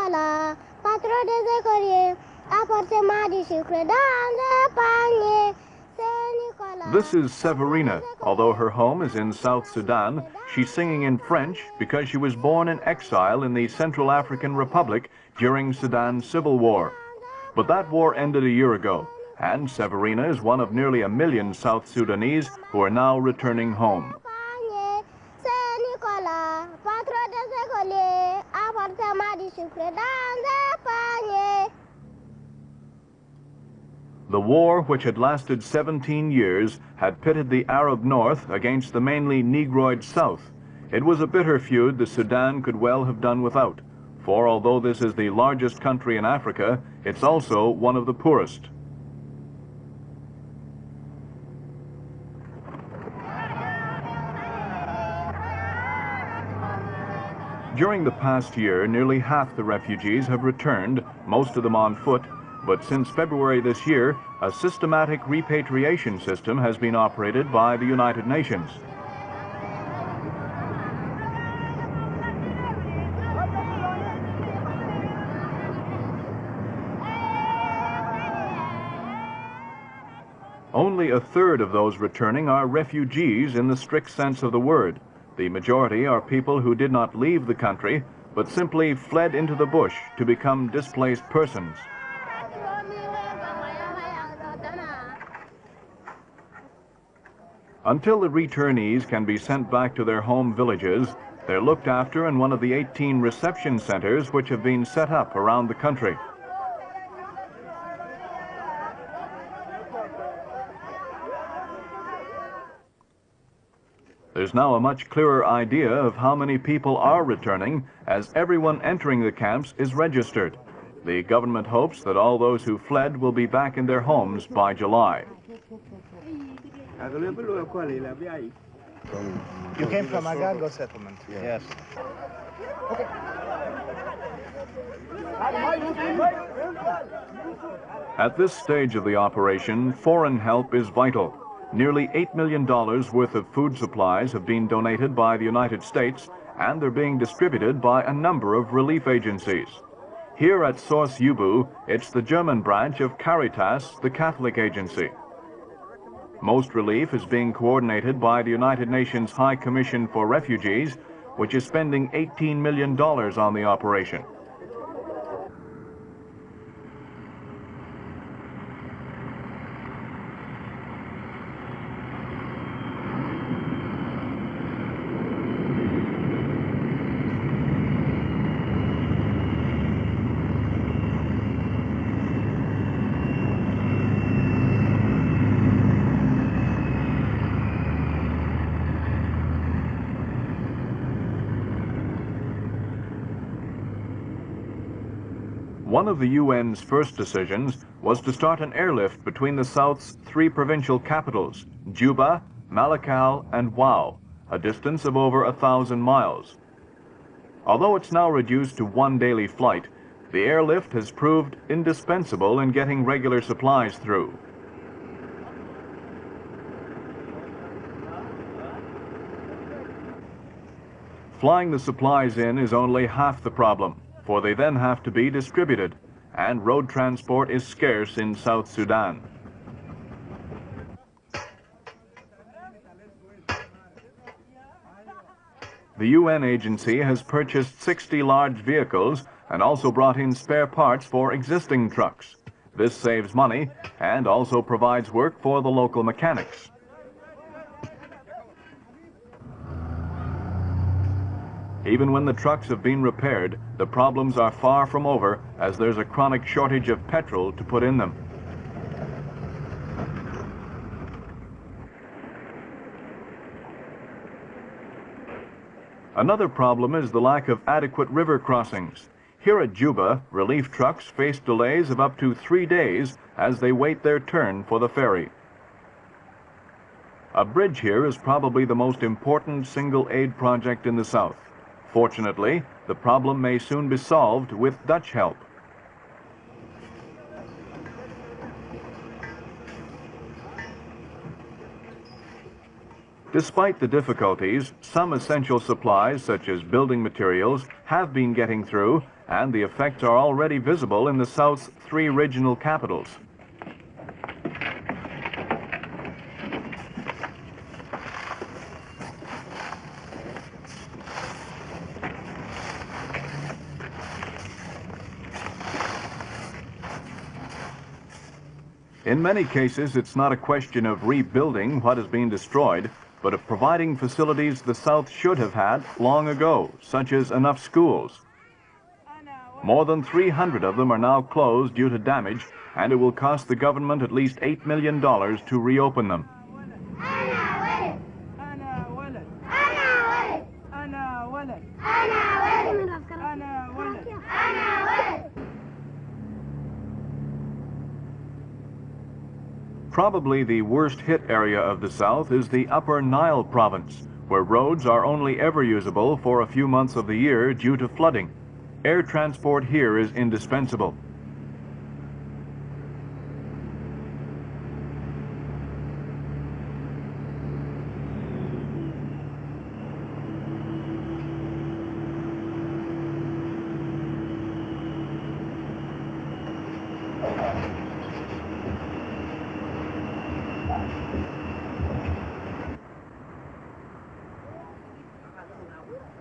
Nicolas, patron des écoliers, apporte-moi du sucre dans le panier. This is Severina. Although her home is in South Sudan, she's singing in French because she was born in exile in the Central African Republic during Sudan's civil war. But that war ended a year ago, and Severina is one of nearly 1 million South Sudanese who are now returning home. The war, which had lasted 17 years, had pitted the Arab North against the mainly Negroid South. It was a bitter feud the Sudan could well have done without, for although this is the largest country in Africa, it's also one of the poorest. During the past year, nearly half the refugees have returned, most of them on foot. But since February this year, a systematic repatriation system has been operated by the United Nations. Only a third of those returning are refugees in the strict sense of the word. The majority are people who did not leave the country, but simply fled into the bush to become displaced persons. Until the returnees can be sent back to their home villages, they're looked after in one of the 18 reception centers which have been set up around the country. There's now a much clearer idea of how many people are returning, as everyone entering the camps is registered. The government hopes that all those who fled will be back in their homes by July. You came from Agago settlement? Yes. Okay. At this stage of the operation, foreign help is vital. Nearly $8 million worth of food supplies have been donated by the United States, and they're being distributed by a number of relief agencies. Here at Source Yubu, it's the German branch of Caritas, the Catholic agency. Most relief is being coordinated by the United Nations High Commission for Refugees, which is spending $18 million on the operation. One of the UN's first decisions was to start an airlift between the South's 3 provincial capitals, Juba, Malakal, and Wau, a distance of over 1,000 miles. Although it's now reduced to 1 daily flight, the airlift has proved indispensable in getting regular supplies through. Flying the supplies in is only half the problem, for they then have to be distributed, and road transport is scarce in South Sudan. The UN agency has purchased 60 large vehicles and also brought in spare parts for existing trucks. This saves money and also provides work for the local mechanics. Even when the trucks have been repaired, the problems are far from over, as there's a chronic shortage of petrol to put in them. Another problem is the lack of adequate river crossings. Here at Juba, relief trucks face delays of up to 3 days as they wait their turn for the ferry. A bridge here is probably the most important single aid project in the South. Fortunately, the problem may soon be solved with Dutch help. Despite the difficulties, some essential supplies, such as building materials, have been getting through, and the effects are already visible in the South's 3 regional capitals. In many cases, it's not a question of rebuilding what has been destroyed, but of providing facilities the South should have had long ago, such as enough schools. More than 300 of them are now closed due to damage, and it will cost the government at least $8 million to reopen them. Probably the worst hit area of the South is the Upper Nile province, where roads are only ever usable for a few months of the year due to flooding. Air transport here is indispensable.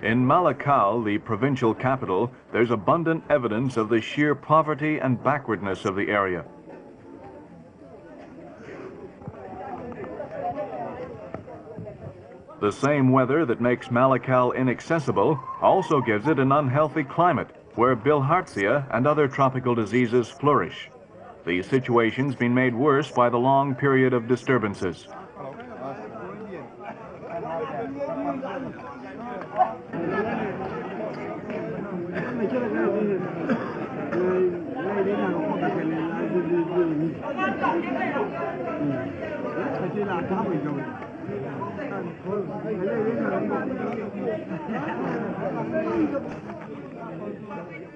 In Malakal, the provincial capital, there's abundant evidence of the sheer poverty and backwardness of the area. The same weather that makes Malakal inaccessible also gives it an unhealthy climate, where bilharzia and other tropical diseases flourish. The situation's been made worse by the long period of disturbances.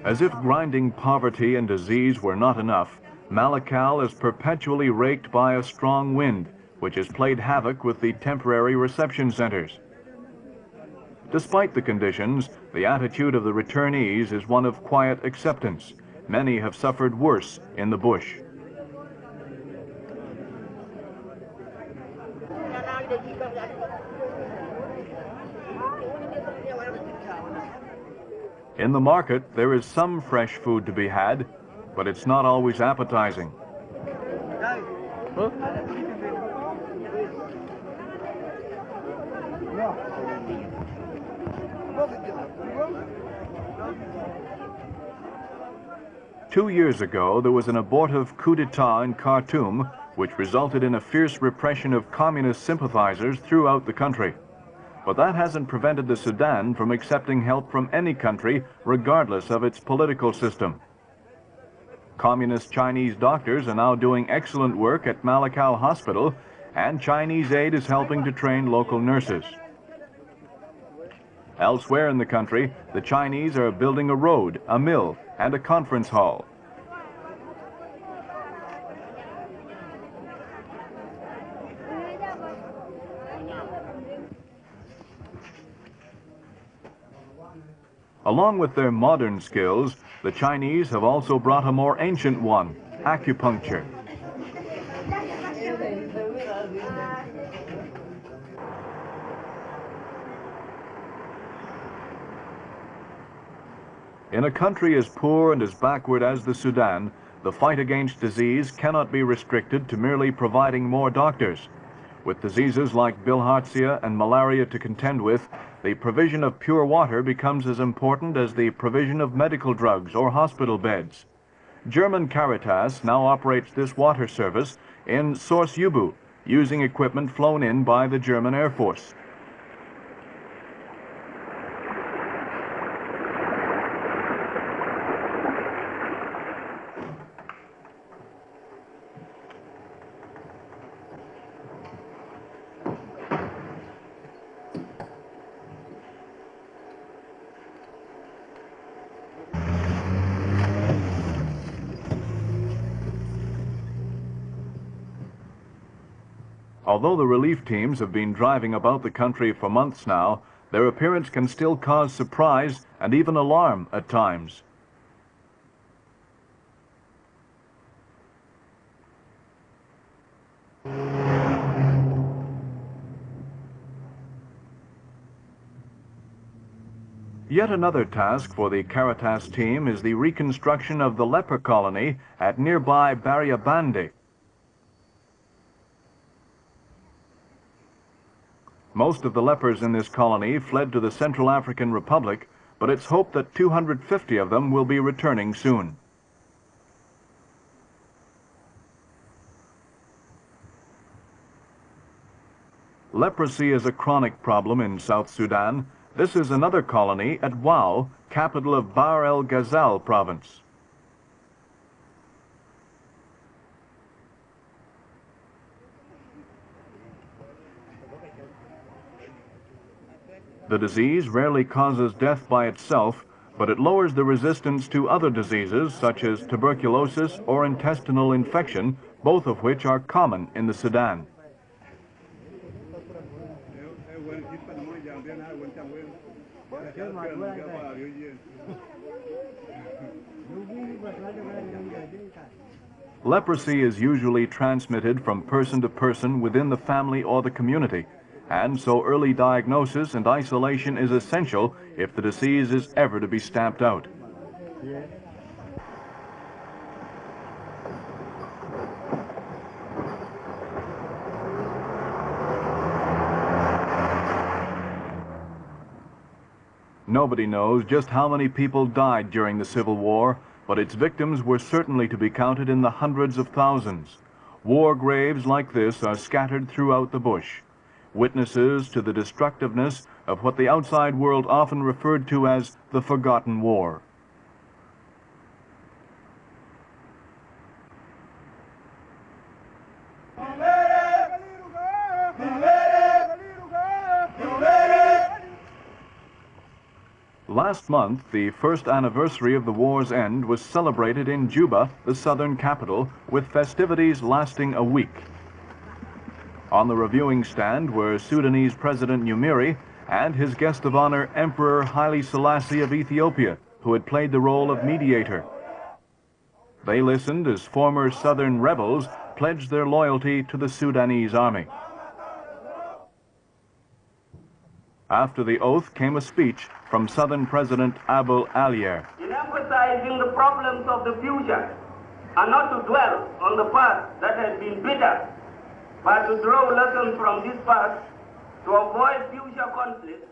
As if grinding poverty and disease were not enough, Malakal is perpetually raked by a strong wind, which has played havoc with the temporary reception centers. Despite the conditions, the attitude of the returnees is one of quiet acceptance. Many have suffered worse in the bush. In the market, there is some fresh food to be had, but it's not always appetizing. Two years ago, there was an abortive coup d'etat in Khartoum, which resulted in a fierce repression of communist sympathizers throughout the country. But that hasn't prevented the Sudan from accepting help from any country, regardless of its political system. Communist Chinese doctors are now doing excellent work at Malakal Hospital, and Chinese aid is helping to train local nurses. Elsewhere in the country, the Chinese are building a road, a mill, and a conference hall. Along with their modern skills, the Chinese have also brought a more ancient one, acupuncture. In a country as poor and as backward as the Sudan, the fight against disease cannot be restricted to merely providing more doctors. With diseases like bilharzia and malaria to contend with, the provision of pure water becomes as important as the provision of medical drugs or hospital beds. German Caritas now operates this water service in Source Yubu, using equipment flown in by the German Air Force. Although the relief teams have been driving about the country for months now, their appearance can still cause surprise and even alarm at times. Yet another task for the Caritas team is the reconstruction of the leper colony at nearby Bariabande. Most of the lepers in this colony fled to the Central African Republic, but it's hoped that 250 of them will be returning soon. Leprosy is a chronic problem in South Sudan. This is another colony at Wau, capital of Bahr el Ghazal province. The disease rarely causes death by itself, but it lowers the resistance to other diseases such as tuberculosis or intestinal infection, both of which are common in the Sudan. Leprosy is usually transmitted from person to person within the family or the community, and so early diagnosis and isolation is essential if the disease is ever to be stamped out. Nobody knows just how many people died during the Civil War, but its victims were certainly to be counted in the hundreds of thousands. War graves like this are scattered throughout the bush, witnesses to the destructiveness of what the outside world often referred to as the Forgotten War. Last month, the first anniversary of the war's end was celebrated in Juba, the southern capital, with festivities lasting a week. On the reviewing stand were Sudanese President Numeri and his guest of honor, Emperor Haile Selassie of Ethiopia, who had played the role of mediator. They listened as former southern rebels pledged their loyalty to the Sudanese army. After the oath came a speech from Southern President Abel Alier. In emphasizing the problems of the future, and not to dwell on the past that has been bitter, but to draw lessons from this past to avoid future conflicts.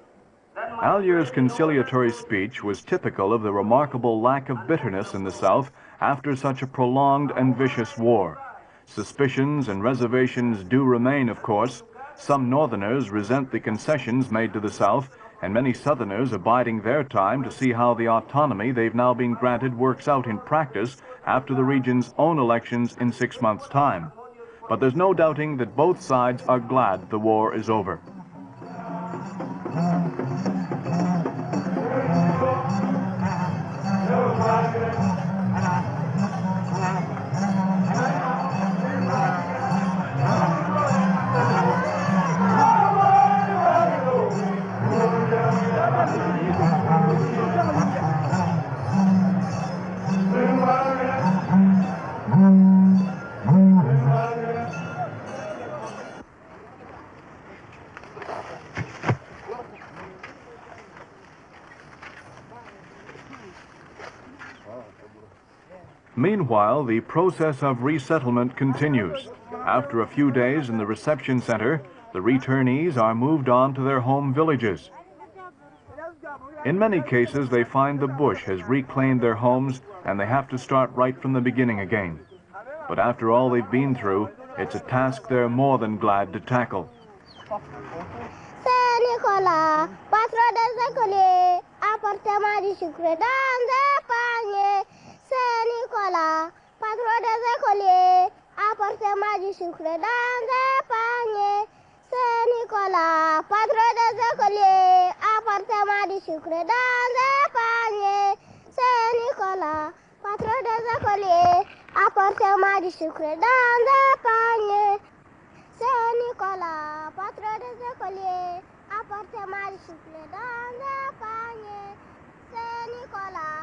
Alier's conciliatory speech was typical of the remarkable lack of bitterness in the South after such a prolonged and vicious war. Suspicions and reservations do remain, of course. Some Northerners resent the concessions made to the South, and many Southerners are biding their time to see how the autonomy they've now been granted works out in practice after the region's own elections in 6 months' time. But there's no doubting that both sides are glad the war is over. Meanwhile, the process of resettlement continues. After a few days in the reception center, the returnees are moved on to their home villages. In many cases, they find the bush has reclaimed their homes and they have to start right from the beginning again. But after all they've been through, it's a task they're more than glad to tackle. Apportez-moi du sucre dans un panier. C'est Nicolas, patron des écoliers, apportez-moi du souffle dans un panier. C'est Nicolas.